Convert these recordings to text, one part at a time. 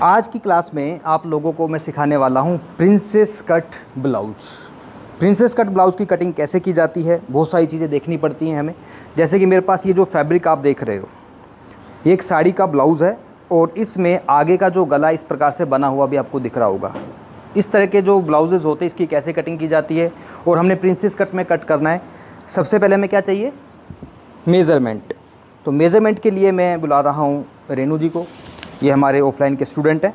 आज की क्लास में आप लोगों को मैं सिखाने वाला हूँ princess cut blouse. Princess cut blouse की कटिंग कैसे की जाती है, बहुत सारी चीज़ें देखनी पड़ती हैं हमें। जैसे कि मेरे पास ये जो फैब्रिक आप देख रहे हो, ये एक साड़ी का ब्लाउज़ है और इसमें आगे का जो गला इस प्रकार से बना हुआ भी आपको दिख रहा होगा। इस तरह के जो ब्लाउजेज़ होते हैं इसकी कैसे कटिंग की जाती है और हमने प्रिंसेस कट में कट करना है। सबसे पहले हमें क्या चाहिए, मेज़रमेंट। तो मेज़रमेंट के लिए मैं बुला रहा हूँ रेनू जी को। ये हमारे ऑफलाइन के स्टूडेंट हैं।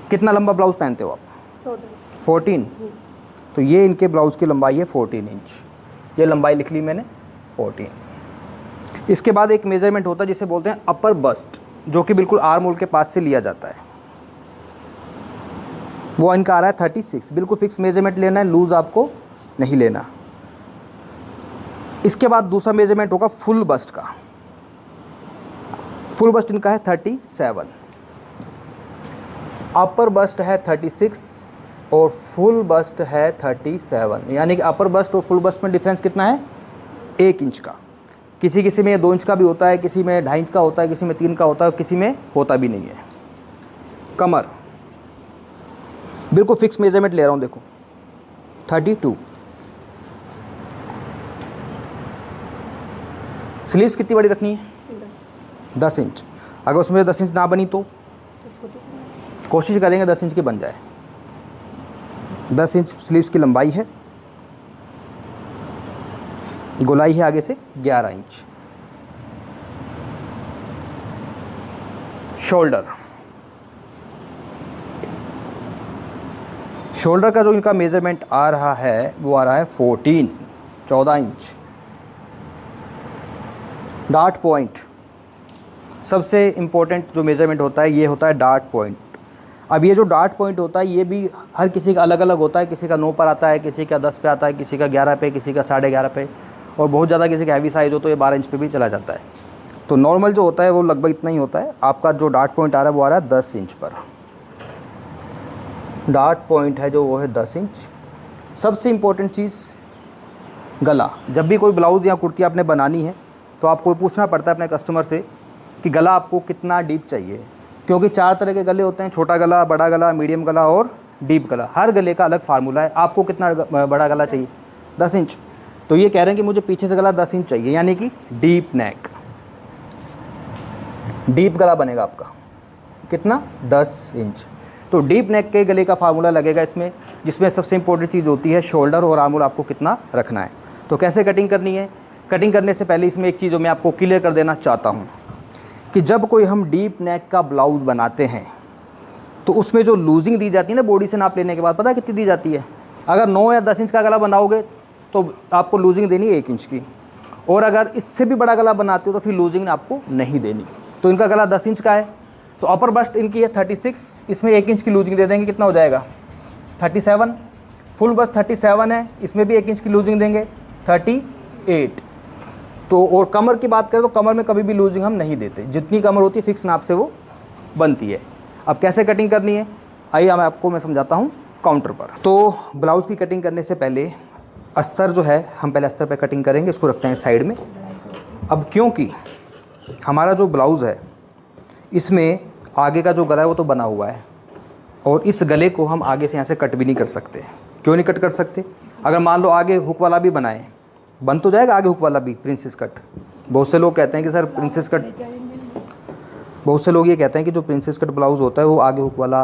कितना लंबा ब्लाउज़ पहनते हो आप? 14। तो ये इनके ब्लाउज़ की लंबाई है 14 इंच। ये लंबाई लिख ली मैंने 14। इसके बाद एक मेज़रमेंट होता है जिसे बोलते हैं अपर बस्ट, जो कि बिल्कुल आर्म होल के पास से लिया जाता है। वो इनका आ रहा है 36। बिल्कुल फिक्स मेज़रमेंट लेना है, लूज़ आपको नहीं लेना। इसके बाद दूसरा मेज़रमेंट होगा फुल बस्ट का। फुल बस्ट इनका है 37, अपर बस्ट है 36 और फुल बस्ट है 37। यानी कि अपर बस्ट और फुल बस्ट में डिफरेंस कितना है? 1 इंच का। किसी किसी में 2 इंच का भी होता है, किसी में 2.5 इंच का होता है, किसी में 3 का होता है, किसी में होता भी नहीं है। कमर बिल्कुल फिक्स मेजरमेंट ले रहा हूँ, देखो 32। स्लीव्स कितनी बड़ी रखनी है? 10 इंच। अगर उसमें 10 इंच ना बनी तो कोशिश करेंगे 10 इंच की बन जाए। 10 इंच स्लीव्स की लंबाई है। गोलाई है आगे से 11 इंच। शोल्डर का जो इनका मेजरमेंट आ रहा है वो आ रहा है 14 इंच। डार्ट पॉइंट सबसे इम्पोर्टेंट जो मेजरमेंट होता है ये होता है डार्ट पॉइंट। अब ये जो डार्ट पॉइंट होता है ये भी हर किसी का अलग अलग होता है। किसी का 9 पर आता है, किसी का 10 पे आता है, किसी का 11 पे, किसी का 11.5 पे, और बहुत ज़्यादा किसी का हैवी साइज़ हो तो ये 12 इंच पे भी चला जाता है। तो नॉर्मल जो होता है वो लगभग इतना ही होता है। आपका जो डार्ट पॉइंट आ रहा है वो आ रहा है 10 इंच पर। डार्ट पॉइंट है जो वो है 10 इंच। सबसे इम्पोर्टेंट चीज़ गला। जब भी कोई ब्लाउज़ या कुर्ती आपने बनानी है तो आपको पूछना पड़ता है अपने कस्टमर से कि गला आपको कितना डीप चाहिए, क्योंकि 4 तरह के गले होते हैं, छोटा गला, बड़ा गला, मीडियम गला और डीप गला। हर गले का अलग फार्मूला है। आपको कितना बड़ा गला चाहिए? 10 इंच। तो ये कह रहे हैं कि मुझे पीछे से गला 10 इंच चाहिए, यानी कि डीप नेक, डीप गला बनेगा आपका। कितना? 10 इंच। तो डीप नेक के गले का फार्मूला लगेगा इसमें, जिसमें सबसे इंपॉर्टेंट चीज़ होती है शोल्डर और आर्म होल आपको कितना रखना है। तो कैसे कटिंग करनी है? कटिंग करने से पहले इसमें एक चीज़ मैं आपको क्लियर कर देना चाहता हूँ कि जब कोई हम डीप नेक का ब्लाउज़ बनाते हैं तो उसमें जो लूजिंग दी जाती है ना बॉडी से नाप लेने के बाद, पता है कितनी दी जाती है? अगर 9 या 10 इंच का गला बनाओगे तो आपको लूजिंग देनी है 1 इंच की, और अगर इससे भी बड़ा गला बनाते हो तो फिर लूजिंग आपको नहीं देनी। तो इनका गला 10 इंच का है, तो अपर बस्ट इनकी है 36, इसमें 1 इंच की लूजिंग दे देंगे, कितना हो जाएगा? 37। फुल बस्ट 37 है, इसमें भी 1 इंच की लूजिंग देंगे, 38। तो और कमर की बात करें तो कमर में कभी भी लूजिंग हम नहीं देते, जितनी कमर होती है फिक्स नाप से वो बनती है। अब कैसे कटिंग करनी है आइए मैं समझाता हूँ काउंटर पर। तो ब्लाउज़ की कटिंग करने से पहले अस्तर जो है हम पहले अस्तर पे कटिंग करेंगे, इसको रखते हैं साइड में। अब क्योंकि हमारा जो ब्लाउज़ है इसमें आगे का जो गला है वो तो बना हुआ है, और इस गले को हम आगे से यहाँ से कट भी नहीं कर सकते। क्यों नहीं कट कर सकते? अगर मान लो आगे हुक वाला भी बनाए, बन तो जाएगा आगे हुक वाला भी प्रिंसेस कट। बहुत से लोग कहते हैं कि सर प्रिंसेस कट, बहुत से लोग ये कहते हैं कि जो प्रिंसेस कट ब्लाउज़ होता है वो आगे हुक वाला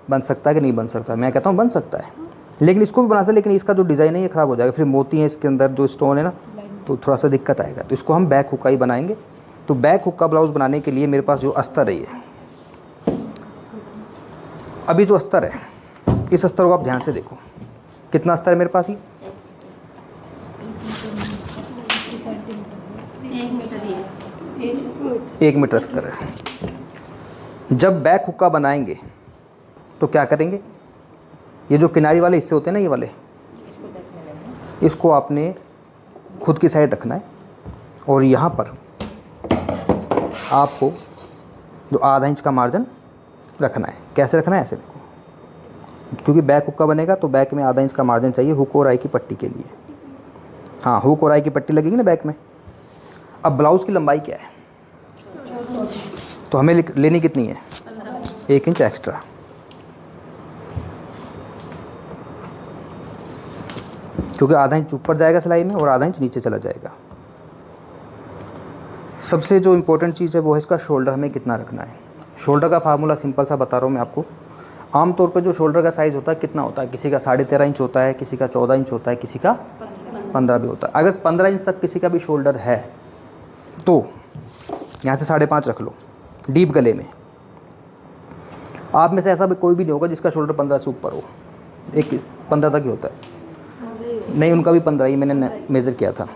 बन सकता है कि नहीं बन सकता। मैं कहता हूँ बन सकता है, लेकिन इसको भी बना सकते हैं, लेकिन इसका जो डिज़ाइन है ये ख़राब हो जाएगा। फिर मोती है इसके अंदर, जो स्टोन है ना, तो थोड़ा सा दिक्कत आएगा। तो इसको हम बैक हुक का ही बनाएंगे। तो बैक हुक का ब्लाउज़ बनाने के लिए मेरे पास जो अस्तर है, ये अभी जो अस्तर है, इस अस्तर को आप ध्यान से देखो। कितना अस्तर है मेरे पास? ये 1 मीटर अस्तर है। जब बैक हुक का बनाएंगे तो क्या करेंगे, ये जो किनारी वाले हिस्से होते हैं ना, ये वाले, इसको आपने खुद की साइड रखना है, और यहाँ पर आपको जो आधा इंच का मार्जिन रखना है। कैसे रखना है? ऐसे देखो, क्योंकि बैक हुक का बनेगा तो बैक में आधा इंच का मार्जिन चाहिए हुक और आई की पट्टी के लिए। हाँ, हुक और आई की पट्टी लगेगी ना बैक में। अब ब्लाउज़ की लंबाई क्या है? तो हमें लेनी कितनी है? 1 इंच एक्स्ट्रा। क्योंकि आधा इंच ऊपर जाएगा सिलाई में और आधा इंच नीचे चला जाएगा। सबसे जो इम्पोर्टेंट चीज़ है वो है इसका शोल्डर हमें कितना रखना है। शोल्डर का फार्मूला सिंपल सा बता रहा हूँ मैं आपको। आमतौर पर जो शोल्डर का साइज़ होता है कितना होता है, किसी का 13.5 इंच होता है, किसी का 14 इंच होता है, किसी का 15 भी होता है। अगर 15 इंच तक किसी का भी शोल्डर है तो यहाँ से 5.5 रख लो डीप गले में। आप में से ऐसा भी कोई भी नहीं होगा जिसका शोल्डर 15 से ऊपर हो, एक 15 तक ही होता है। नहीं, उनका भी 15 ही मैंने मेज़र किया था।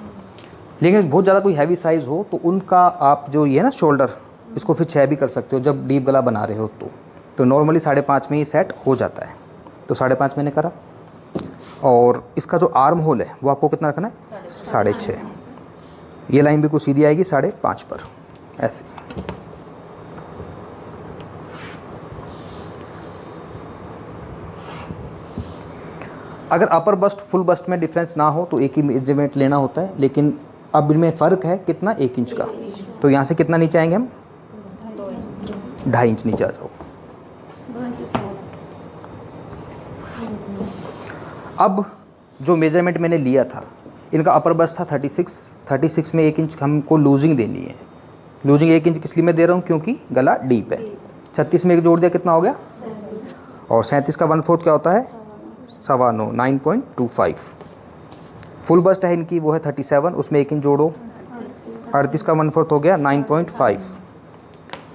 लेकिन बहुत ज़्यादा कोई हैवी साइज़ हो तो उनका आप जो ये है ना शोल्डर, इसको फिर 6 भी कर सकते हो जब डीप गला बना रहे हो तो नॉर्मली 5.5 में ही सेट हो जाता है। तो 5.5 मैंने करा। और इसका जो आर्म होल है वो आपको कितना रखना है, 6.5। ये लाइन बिल्कुल सीधी आएगी 5.5 पर, ऐसे। अगर अपर बस्ट फुल बस्ट में डिफरेंस ना हो तो एक ही मेजरमेंट लेना होता है, लेकिन अब इनमें फ़र्क है कितना, 1 इंच का। तो यहाँ से कितना नीचे आएंगे हम, 2.5 इंच नीचे आ जाओ। अब जो मेजरमेंट मैंने लिया था, इनका अपर बस्ट था 36 में 1 इंच हमको लूजिंग देनी है। लूजिंग 1 इंच किस लिए मैं दे रहा हूँ, क्योंकि गला डीप है। 36 में एक जोड़ दिया कितना हो गया, और 37 का 1/4 क्या होता है, 9.25, 9.25। फुल बस्ट है इनकी वो है 37, उसमें 1 इंच जोड़ो, 38 का 1/4 हो गया 9.5।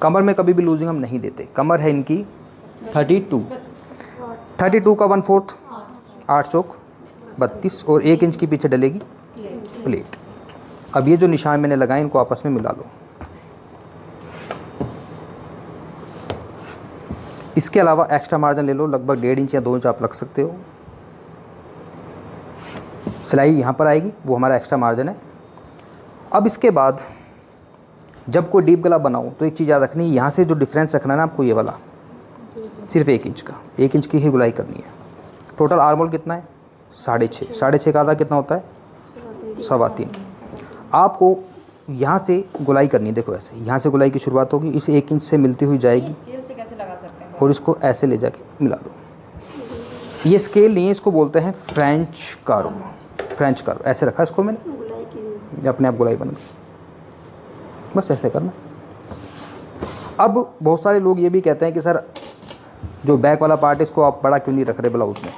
कमर में कभी भी लूजिंग हम नहीं देते। कमर है इनकी 32 का 1/4, 8 चौक 32, और 1 इंच की पीछे डलेगी प्लेट। अब ये जो निशान मैंने लगाए इनको आपस में मिला लो। इसके अलावा एक्स्ट्रा मार्जिन ले लो, लगभग 1.5 इंच या 2 इंच आप रख सकते हो। सिलाई यहाँ पर आएगी, वो हमारा एक्स्ट्रा मार्जिन है। अब इसके बाद जब कोई डीप गला बनाओ तो एक चीज़ याद रखनी है, यहाँ से जो डिफरेंस रखना है ना आपको, ये वाला सिर्फ 1 इंच का, 1 इंच की ही गुलाई करनी है। टोटल आर्म होल कितना है, 6.5। 6.5 का आधा कितना होता है, 3.25। आपको यहाँ से गुलाई करनी है, देखो ऐसे यहाँ से गुलाई की शुरुआत होगी, इस 1 इंच से मिलती हुई जाएगी और इसको ऐसे ले जाके मिला दो। ये स्केल नहीं है, इसको बोलते हैं फ्रेंच कर्व। फ्रेंच कर्व ऐसे रखा इसको मैंने, अपने आप गुलाई बन गई। बस ऐसे करना है। अब बहुत सारे लोग ये भी कहते हैं कि सर जो बैक वाला पार्ट है इसको आप बड़ा क्यों नहीं रख रहे ब्लाउज़ में।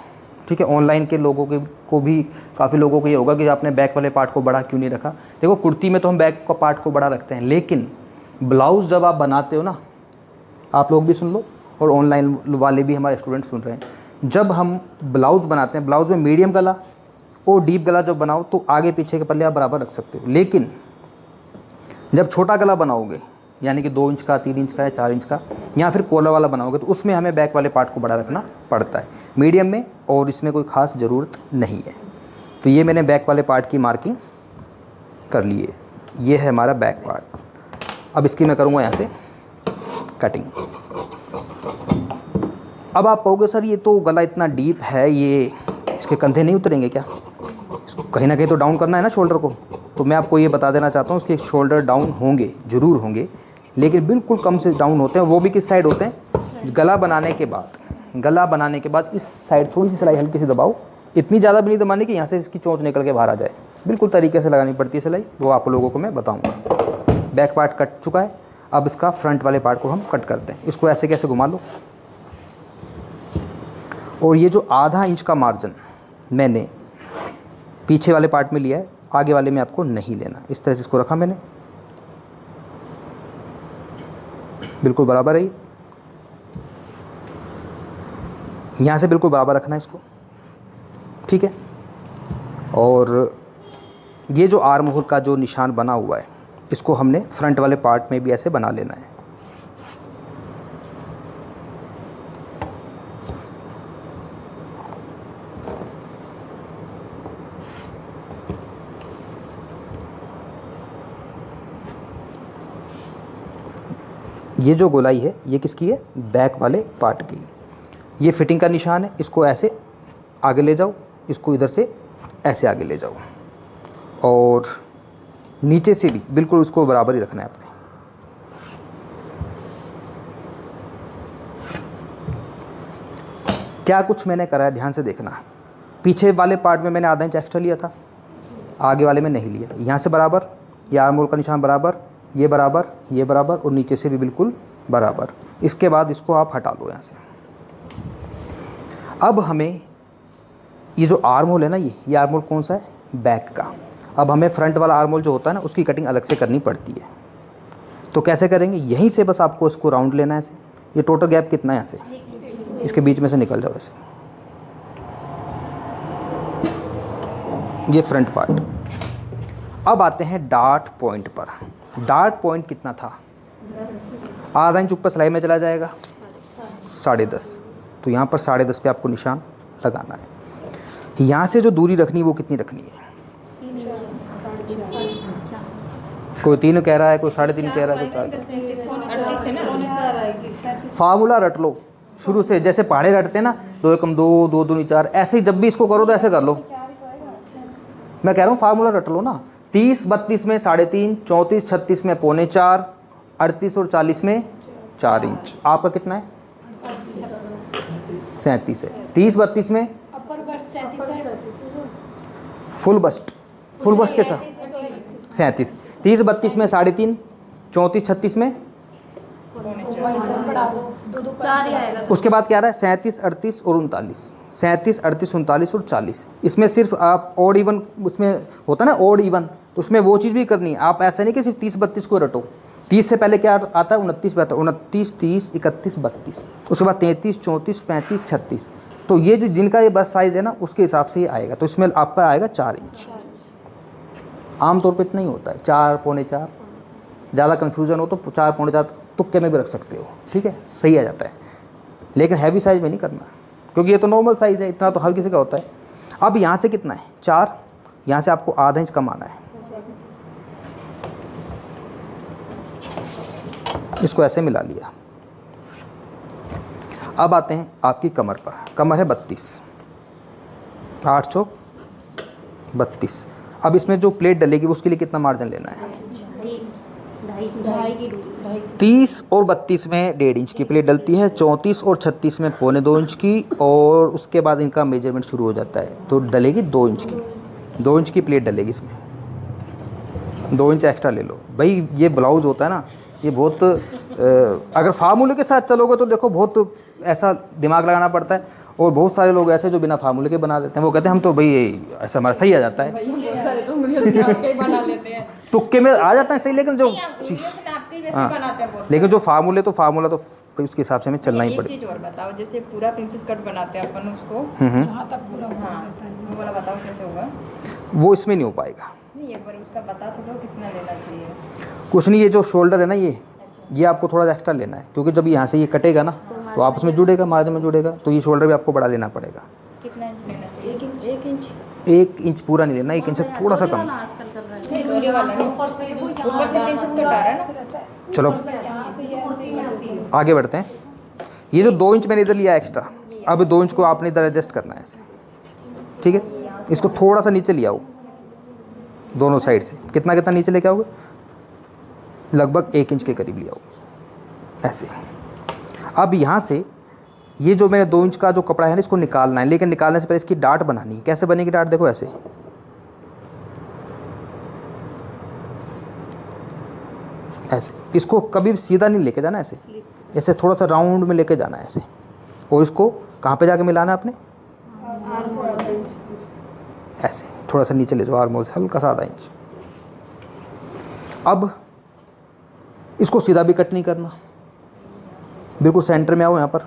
ठीक है, ऑनलाइन के लोगों के को भी काफ़ी लोगों को ये होगा कि आपने बैक वाले पार्ट को बड़ा क्यों नहीं रखा। देखो, कुर्ती में तो हम बैक का पार्ट को बड़ा रखते हैं, लेकिन ब्लाउज़ जब आप बनाते हो ना, आप लोग भी सुन लो और ऑनलाइन वाले भी हमारे स्टूडेंट सुन रहे हैं, जब हम ब्लाउज़ बनाते हैं, ब्लाउज़ में मीडियम गला और डीप गला जब बनाओ तो आगे पीछे के पल्ले आप बराबर रख सकते हो। लेकिन जब छोटा गला बनाओगे, यानी कि 2 इंच का, 3 इंच का या 4 इंच का, या फिर कॉलर वाला बनाओगे, तो उसमें हमें बैक वाले पार्ट को बड़ा रखना पड़ता है मीडियम में, और इसमें कोई ख़ास ज़रूरत नहीं है। तो ये मैंने बैक वाले पार्ट की मार्किंग कर ली है। ये है हमारा बैक पार्ट। अब इसकी मैं करूँगा यहाँ से कटिंग। अब आप कहोगे सर ये तो गला इतना डीप है, ये इसके कंधे नहीं उतरेंगे क्या, कहीं ना कहीं तो डाउन करना है ना शोल्डर को। तो मैं आपको ये बता देना चाहता हूँ, उसके शोल्डर डाउन होंगे, ज़रूर होंगे, लेकिन बिल्कुल कम से डाउन होते हैं। वो भी किस साइड होते हैं, गला बनाने के बाद। गला बनाने के बाद इस साइड थोड़ी सी सिलाई हल्की सी दबाओ, इतनी ज़्यादा भी नहीं दबानी कि यहाँ से इसकी चोंच निकल के बाहर आ जाए। बिल्कुल तरीके से लगानी पड़ती है सिलाई, वो आप लोगों को मैं बताऊँगा। बैक पार्ट कट चुका है, अब इसका फ्रंट वाले पार्ट को हम कट करते हैं। इसको ऐसे कैसे घुमा लो, और ये जो आधा इंच का मार्जिन मैंने पीछे वाले पार्ट में लिया है, आगे वाले में आपको नहीं लेना। इस तरह से इसको रखा मैंने, बिल्कुल बराबर है। यहाँ से बिल्कुल बराबर रखना है इसको, ठीक है। और ये जो आर्म होल का जो निशान बना हुआ है, इसको हमने फ्रंट वाले पार्ट में भी ऐसे बना लेना है। ये जो गोलाई है ये किसकी है, बैक वाले पार्ट की। ये फिटिंग का निशान है, इसको ऐसे आगे ले जाओ, इसको इधर से ऐसे आगे ले जाओ, और नीचे से भी बिल्कुल उसको बराबर ही रखना है आपने। क्या कुछ मैंने करा है ध्यान से देखना। पीछे वाले पार्ट में मैंने आधा इंच एक्स्ट्रा लिया था, आगे वाले में नहीं लिया। यहाँ से बराबर, ये आर्म होल का निशान बराबर, ये बराबर, ये बराबर और नीचे से भी बिल्कुल बराबर। इसके बाद इसको आप हटा लो यहाँ से। अब हमें ये जो आर्म होल है ना, ये आर्म होल कौन सा है, बैक का। अब हमें फ्रंट वाला आर्म होल जो होता है ना, उसकी कटिंग अलग से करनी पड़ती है। तो कैसे करेंगे, यहीं से बस आपको इसको राउंड लेना है ऐसे। ये टोटल गैप कितना है यहाँ से, इसके बीच में से निकल जाओ ऐसे। ये फ्रंट पार्ट। अब आते हैं डार्ट पॉइंट पर। डार्ट पॉइंट कितना था, आधा इंच ऊपर सिलाई में चला जाएगा, 10.5। तो यहाँ पर 10.5 पे आपको निशान लगाना है। यहाँ से जो दूरी रखनी है वो कितनी रखनी है, कोई 3 कह रहा है, कोई 3.5 कह रहा है, कोई 4। फार्मूला रट लो शुरू से, जैसे पहाड़े रटते हैं ना, 2 एकम 2, 2 दूनी 4, ऐसे ही जब भी इसको करो तो ऐसे कर लो। मैं कह रहा हूँ फार्मूला रट लो ना। 30 32 में 3.5, 34 36 में 3.25, 38 और 40 में 4 इंच। आपका कितना है, 37 है। 30 32 में फुल बस्ट के साथ 37। 30 32 में 3.5, 34 36 में, उसके बाद क्या आ रहा है, 37 38 और 39। 37 38 39 और 40। इसमें सिर्फ आप ओड इवन, उसमें होता है ना ओड इवन, तो उसमें वो चीज़ भी करनी है। आप ऐसा नहीं कि सिर्फ 30 32 को रटो। 30 से पहले क्या आता है, 29 पे आता है, 29 30 31 32, उसके बाद 33 34 35 36। तो ये जो जिनका ये बस साइज़ है ना, उसके हिसाब से ये आएगा। तो इसमें आपका आएगा 4 इंच। आमतौर पर इतना ही होता है, 4 पौने 4। ज़्यादा कन्फ्यूज़न हो तो 4 पौने 4 तुक्के में भी रख सकते हो, ठीक है, सही आ जाता है। लेकिन हैवी साइज़ में नहीं करना, क्योंकि ये तो नॉर्मल साइज़ है, इतना तो हर किसी का होता है। अब यहाँ से कितना है, 4, यहाँ से आपको आधा इंच कम आना है। इसको ऐसे मिला लिया। अब आते हैं आपकी कमर पर। कमर है 32, 8 चौक 32। अब इसमें जो प्लेट डलेगी उसके लिए कितना मार्जिन लेना है, 30 और 32 में 1.5 इंच की प्लेट डलती है, 34 और 36 में 1.25 इंच की, और उसके बाद इनका मेजरमेंट शुरू हो जाता है। तो डलेगी 2 इंच की, 2 इंच की प्लेट डलेगी इसमें। 2 इंच एक्स्ट्रा ले लो भाई। ये ब्लाउज होता है ना, ये बहुत अगर फार्मूले के साथ चलोगे तो देखो बहुत ऐसा दिमाग लगाना पड़ता है। और बहुत सारे लोग ऐसे जो बिना फार्मूले के बना देते हैं, वो कहते हैं हम तो भाई ऐसा हमारा सही आ जाता है, तुक्के में आ जाता है सही। लेकिन जो लेकिन जो फार्मूले, तो फार्मूला तो उसके हिसाब से हमें चलना ही पड़ेगा। एक चीज और बताओ, जैसे पूरा प्रिंसेस कट बनाते हैं अपन उसको, हाँ, वो वाला बताओ कैसे होगा। वो इसमें नहीं हो पाएगा। नहीं, एक बार उसका बता तो दो कितना लेना चाहिए। कुछ नहीं, ये जो शोल्डर है ना, ये आपको थोड़ा एक्स्ट्रा लेना है, क्योंकि जब यहाँ से ये कटेगा ना तो आपस में जुड़ेगा, मार्जिन में जुड़ेगा, तो ये शोल्डर भी आपको बड़ा लेना पड़ेगा। कितना इंच लेना चाहिए, 1 इंच। 1 इंच पूरा नहीं लेना, 1 इंच से थोड़ा सा कम। चलो आगे बढ़ते हैं। ये जो 2 इंच मैंने इधर लिया एक्स्ट्रा, अब 2 इंच को आपने इधर एडजस्ट करना है ऐसे, ठीक है। इसको थोड़ा सा नीचे ले आओ दोनों साइड से। कितना कितना नीचे लेके आओगे, लगभग 1 इंच के करीब ले आओ ऐसे। अब यहाँ से ये जो मैंने 2 इंच का जो कपड़ा है ना, इसको निकालना है। लेकिन निकालने से पहले इसकी डाट बनानी है। कैसे बनेगी डाट, देखो ऐसे, ऐसे। इसको कभी सीधा नहीं लेके जाना, ऐसे ऐसे थोड़ा सा राउंड में लेके जाना है ऐसे। और इसको कहाँ पे जाके मिलाना है आपने, ऐसे थोड़ा सा नीचे ले जाओ, आर्म होल से हल्का सा आधा इंच। अब इसको सीधा भी कट नहीं करना, बिल्कुल सेंटर में आओ यहाँ पर,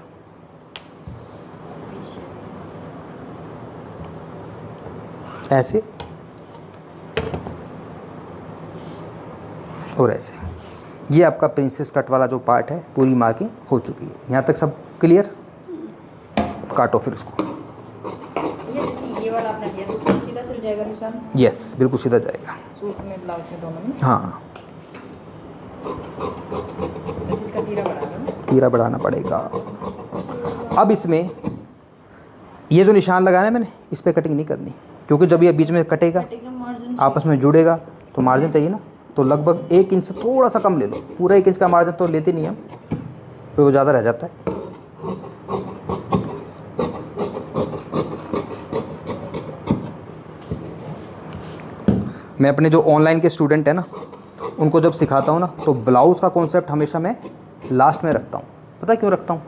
ऐसे और ऐसे। ये आपका प्रिंसेस कट वाला जो पार्ट है, पूरी मार्किंग हो चुकी है। यहाँ तक सब क्लियर। काटो फिर उसको। ये वाला आपने लिया, तो सीधा चल जाएगा निशान। यस, बिल्कुल सीधा जाएगा, सूट में ब्लाउज में दोनों में। हाँ, बस इसका तीरा बढ़ा दो, तीरा बढ़ाना पड़ेगा। अब इसमें ये जो निशान लगाना है मैंने, इस पर कटिंग नहीं करनी, क्योंकि जब ये बीच में कटेगा आपस में जुड़ेगा तो मार्जिन चाहिए ना। तो लगभग 1 इंच से थोड़ा सा कम ले लो। पूरा 1 इंच का मार्जिन तो लेते नहीं हम, तो वो ज़्यादा रह जाता है। मैं अपने जो ऑनलाइन के स्टूडेंट हैं ना, उनको जब सिखाता हूँ ना, तो ब्लाउज़ का कॉन्सेप्ट हमेशा मैं लास्ट में रखता हूँ। पता है क्यों रखता हूँ?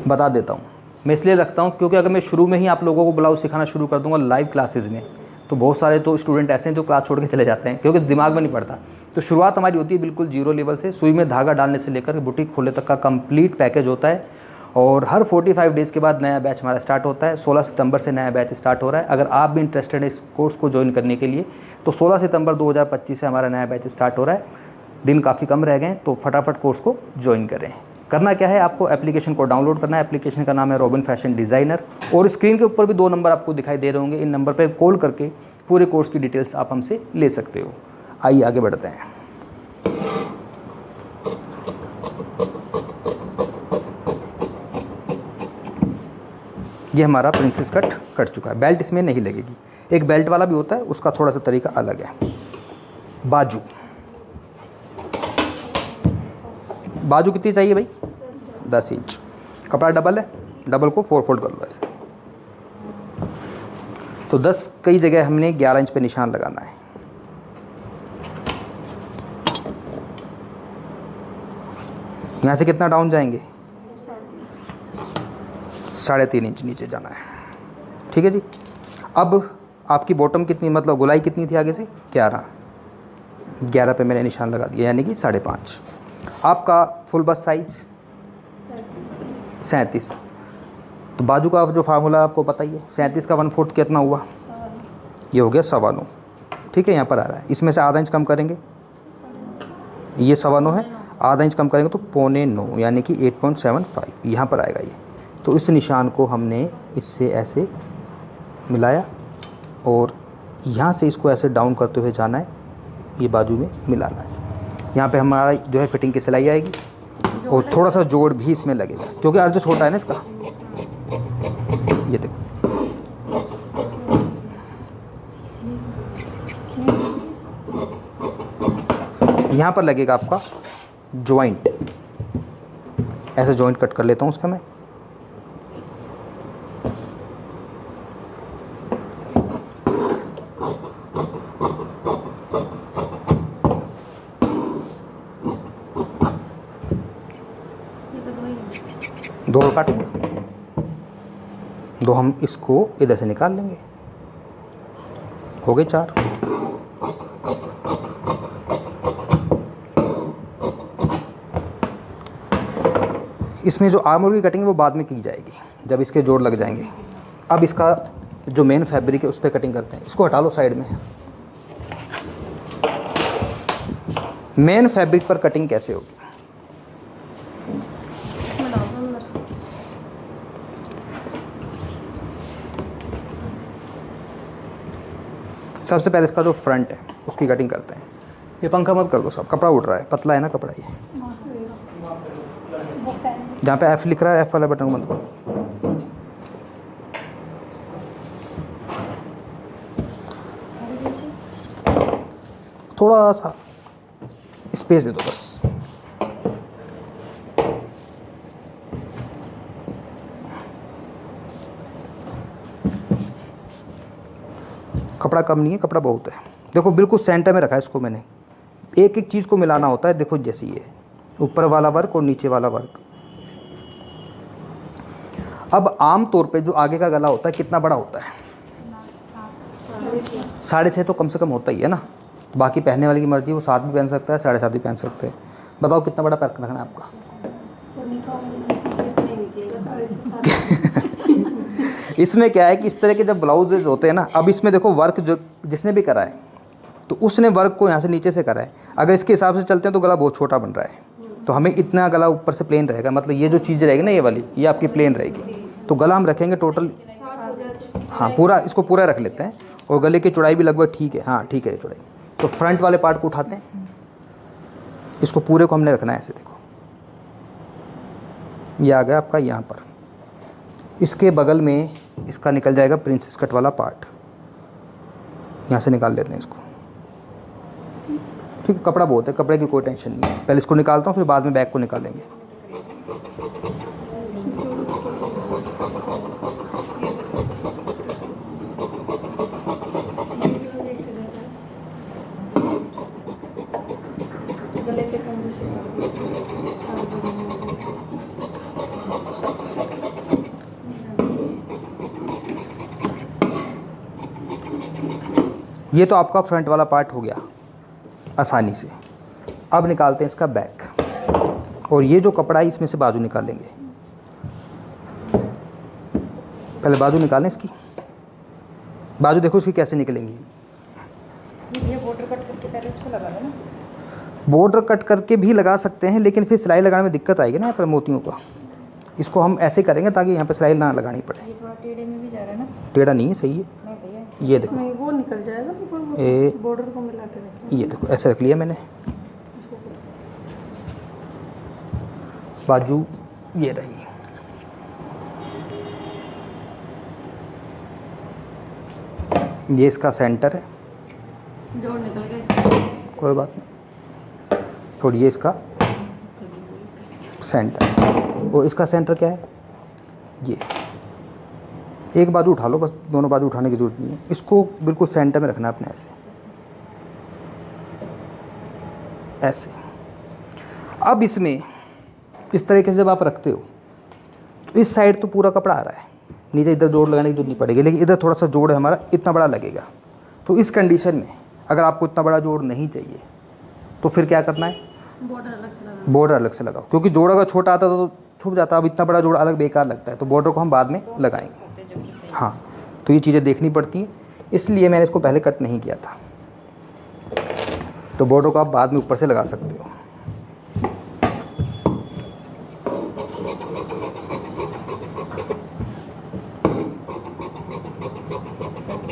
बता देता हूँ। मैं इसलिए रखता हूँ क्योंकि अगर मैं शुरू में ही आप लोगों को ब्लाउज़ सिखाना शुरू कर दूँगा लाइव क्लासेस में, तो बहुत सारे तो स्टूडेंट ऐसे हैं जो क्लास छोड़ के चले जाते हैं क्योंकि दिमाग में नहीं पड़ता। तो शुरुआत हमारी होती है बिल्कुल जीरो लेवल से, सुई में धागा डालने से लेकर बुटीक खोलने तक का कंप्लीट पैकेज होता है। और हर 45 डेज़ के बाद नया बैच हमारा स्टार्ट होता है। 16 सितंबर से नया बैच स्टार्ट हो रहा है। अगर आप भी इंटरेस्टेड हैं इस कोर्स को ज्वाइन करने के लिए, तो 16 सितंबर 2025 से हमारा नया बैच स्टार्ट हो रहा है। दिन काफ़ी कम रह गए हैं, तो फटाफट कोर्स को ज्वाइन करें। करना क्या है, आपको एप्लीकेशन को डाउनलोड करना है। एप्लीकेशन का नाम है रॉबिन फैशन डिज़ाइनर, और स्क्रीन के ऊपर भी 2 नंबर आपको दिखाई दे रहे होंगे। इन नंबर पर कॉल करके पूरे कोर्स की डिटेल्स आप हमसे ले सकते हो। आइए आगे बढ़ते हैं। ये हमारा प्रिंसेस कट कट चुका है। बेल्ट इसमें नहीं लगेगी। एक बेल्ट वाला भी होता है, उसका थोड़ा सा तरीका अलग है। बाजू, बाजू कितनी चाहिए भाई? 10 इंच। कपड़ा डबल है, डबल को 4 फोल्ड कर लो ऐसे। तो 10 कई जगह हमने 11 इंच पे निशान लगाना है। यहाँ से कितना डाउन जाएंगे? 3.5 इंच नीचे जाना है। ठीक है जी। अब आपकी बॉटम कितनी, मतलब गोलाई कितनी थी आगे से? 11 पे मैंने निशान लगा दिया, यानी कि 5.5। आपका फुल बस्ट साइज 37। तो बाजू का जो फार्मूला आपको पता ही है, 37 का 1/4 कितना हुआ? ये हो गया 9.25। ठीक है, यहाँ पर आ रहा है। इसमें से आधा इंच कम करेंगे, ये 9.25 है, आधा इंच कम करेंगे तो 8.25, यानी कि 8.75 यहाँ पर आएगा ये। तो इस निशान को हमने इससे ऐसे मिलाया और यहाँ से इसको ऐसे डाउन करते हुए जाना है, ये बाजू में मिलाना है। यहाँ पे हमारा जो है फिटिंग की सिलाई आएगी और थोड़ा सा जोड़ भी इसमें लगेगा क्योंकि अर्ज छोटा है ना इसका। ये देखो, यहाँ पर लगेगा आपका जॉइंट। ऐसे जॉइंट कट कर लेता हूँ उसका मैं। दो और काटेंगे, 2 हम इसको इधर से निकाल लेंगे, हो गए 4। इसमें जो आर्मोर की कटिंग है वो बाद में की जाएगी जब इसके जोड़ लग जाएंगे। अब इसका जो मेन फैब्रिक है उस पर कटिंग करते हैं। इसको हटा लो साइड में। मेन फैब्रिक पर कटिंग कैसे होगी? सबसे पहले इसका जो फ्रंट है उसकी कटिंग करते हैं। ये पंखा मत कर दो, सब कपड़ा उड़ रहा है, पतला है ना कपड़ा ये। जहाँ पे F लिख रहा है F वाला बटन बंद करो। थोड़ा सा स्पेस दे दो बस। कपड़ा कम नहीं है, कपड़ा बहुत है। देखो बिल्कुल सेंटर में रखा है इसको मैंने। एक एक चीज़ को मिलाना होता है। देखो जैसे ये ऊपर वाला वर्क और नीचे वाला वर्क। अब आम तौर पे जो आगे का गला होता है कितना बड़ा होता है? 6.5 तो कम से कम होता ही है ना। बाकी पहनने वाले की मर्जी, वो 7 भी पहन सकता है, 7.5 भी पहन सकते हैं। बताओ कितना बड़ा पैर रखना है आपका? इसमें क्या है कि इस तरह के जब ब्लाउजेज होते हैं ना, अब इसमें देखो वर्क जो जिसने भी करा है तो उसने वर्क को यहाँ से नीचे से करा है। अगर इसके हिसाब से चलते हैं तो गला बहुत छोटा बन रहा है। तो हमें इतना गला ऊपर से प्लेन रहेगा, मतलब ये जो चीज़ रहेगी ना ये वाली, ये आपकी प्लेन रहेगी। तो गला हम रखेंगे टोटल, हाँ पूरा, इसको पूरा रख लेते हैं। और गले की चौड़ाई भी लगभग ठीक है, हाँ ठीक है चौड़ाई। तो फ्रंट वाले पार्ट को उठाते हैं, इसको पूरे को हमने रखना है ऐसे। देखो ये आ गया आपका यहाँ पर। इसके बगल में इसका निकल जाएगा प्रिंसेस कट वाला पार्ट, यहाँ से निकाल लेते हैं इसको। ठीक है, कपड़ा बहुत है, कपड़े की कोई टेंशन नहीं है। पहले इसको निकालता हूँ, फिर बाद में बैक को निकालेंगे। ये तो आपका फ्रंट वाला पार्ट हो गया आसानी से। अब निकालते हैं इसका बैक, और ये जो कपड़ा है इसमें से बाजू निकालेंगे। पहले बाजू निकालें इसकी। बाजू देखो इसकी कैसे निकलेंगी। ये बॉर्डर कट करके पहले इसको लगा देना। बॉर्डर कट करके भी लगा सकते हैं, लेकिन फिर सिलाई लगाने में दिक्कत आएगी ना यहाँ पर मोतियों का। इसको हम ऐसे करेंगे ताकि यहाँ पे सिलाई ना लगानी पड़े। ये थोड़ा टेढ़े में भी जा रहा है ना? टेढ़ा नहीं है, सही है। नहीं भैया, ये देखो, इसमें वो निकल जाएगा, बॉर्डर को मिला के रखें। ये देखो ऐसे रख लिया मैंने। बाजू ये रही। ये इसका सेंटर है, जोड़ निकल गया इसका। कोई बात नहीं। और ये इसका सेंटर, और इसका सेंटर क्या है? ये एक बाजू उठा लो बस, दोनों बाजू उठाने की जरूरत नहीं है। इसको बिल्कुल सेंटर में रखना है अपने, ऐसे ऐसे। अब इसमें इस तरीके से जब आप रखते हो तो इस साइड तो पूरा कपड़ा आ रहा है, नीचे इधर जोड़ लगाने की जरूरत नहीं पड़ेगी, लेकिन इधर थोड़ा सा जोड़ है हमारा, इतना बड़ा लगेगा। तो इस कंडीशन में अगर आपको इतना बड़ा जोड़ नहीं चाहिए तो फिर क्या करना है? बॉर्डर अलग से लगा। बॉर्डर अलग से लगाओ, क्योंकि जोड़ अगर छोटा आता तो छुप जाता। अब इतना बड़ा जोड़ अलग बेकार लगता है, तो बॉर्डर को हम बाद में लगाएंगे। हाँ, तो ये चीज़ें देखनी पड़ती हैं, इसलिए मैंने इसको पहले कट नहीं किया था। तो बॉर्डर को आप बाद में ऊपर से लगा सकते हो।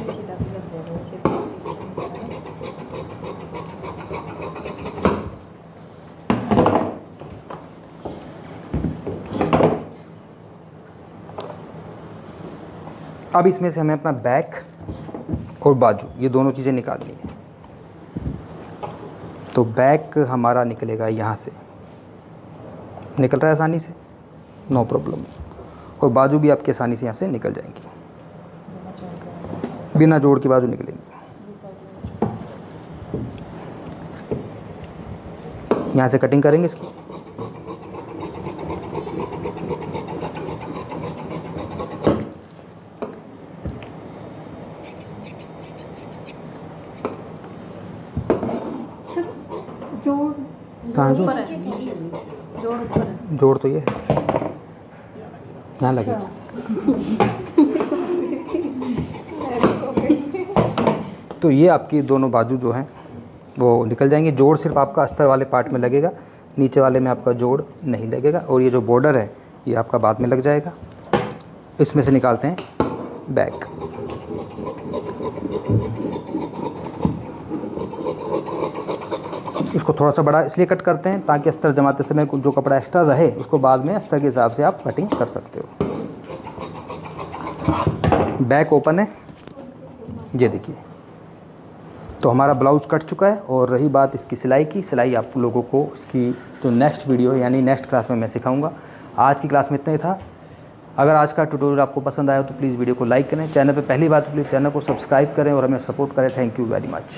सीधा भी लग जाएगा वैसे। अब इसमें से हमें अपना बैक और बाजू ये दोनों चीज़ें निकालनी है। तो बैक हमारा निकलेगा यहाँ से, निकल रहा है आसानी से, नो प्रॉब्लम। और बाजू भी आपकी आसानी से यहाँ से निकल जाएंगी, बिना जोड़ की बाजू निकलेंगी। यहाँ से कटिंग करेंगे इसकी। जोड़ कहाँ जोड़? जोड़ ऊपर है। जोड़ तो ये है, यहाँ लगेगा। तो ये आपकी दोनों बाजू जो हैं वो निकल जाएंगे। जोड़ सिर्फ आपका अस्तर वाले पार्ट में लगेगा, नीचे वाले में आपका जोड़ नहीं लगेगा। और ये जो बॉर्डर है ये आपका बाद में लग जाएगा। इसमें से निकालते हैं बैक। इसको थोड़ा सा बड़ा इसलिए कट करते हैं ताकि अस्तर जमाते समय जो कपड़ा एक्स्ट्रा रहे उसको बाद में अस्तर के हिसाब से आप कटिंग कर सकते हो। बैक ओपन है, ये देखिए। तो हमारा ब्लाउज कट चुका है। और रही बात इसकी सिलाई की, सिलाई आप लोगों को इसकी जो नेक्स्ट वीडियो है यानी नेक्स्ट क्लास में मैं सिखाऊंगा। आज की क्लास में इतना ही था। अगर आज का ट्यूटोरियल आपको पसंद आया तो प्लीज़ वीडियो को लाइक करें, चैनल पे पहली बार तो प्लीज़ चैनल को सब्सक्राइब करें और हमें सपोर्ट करें। Thank you very much.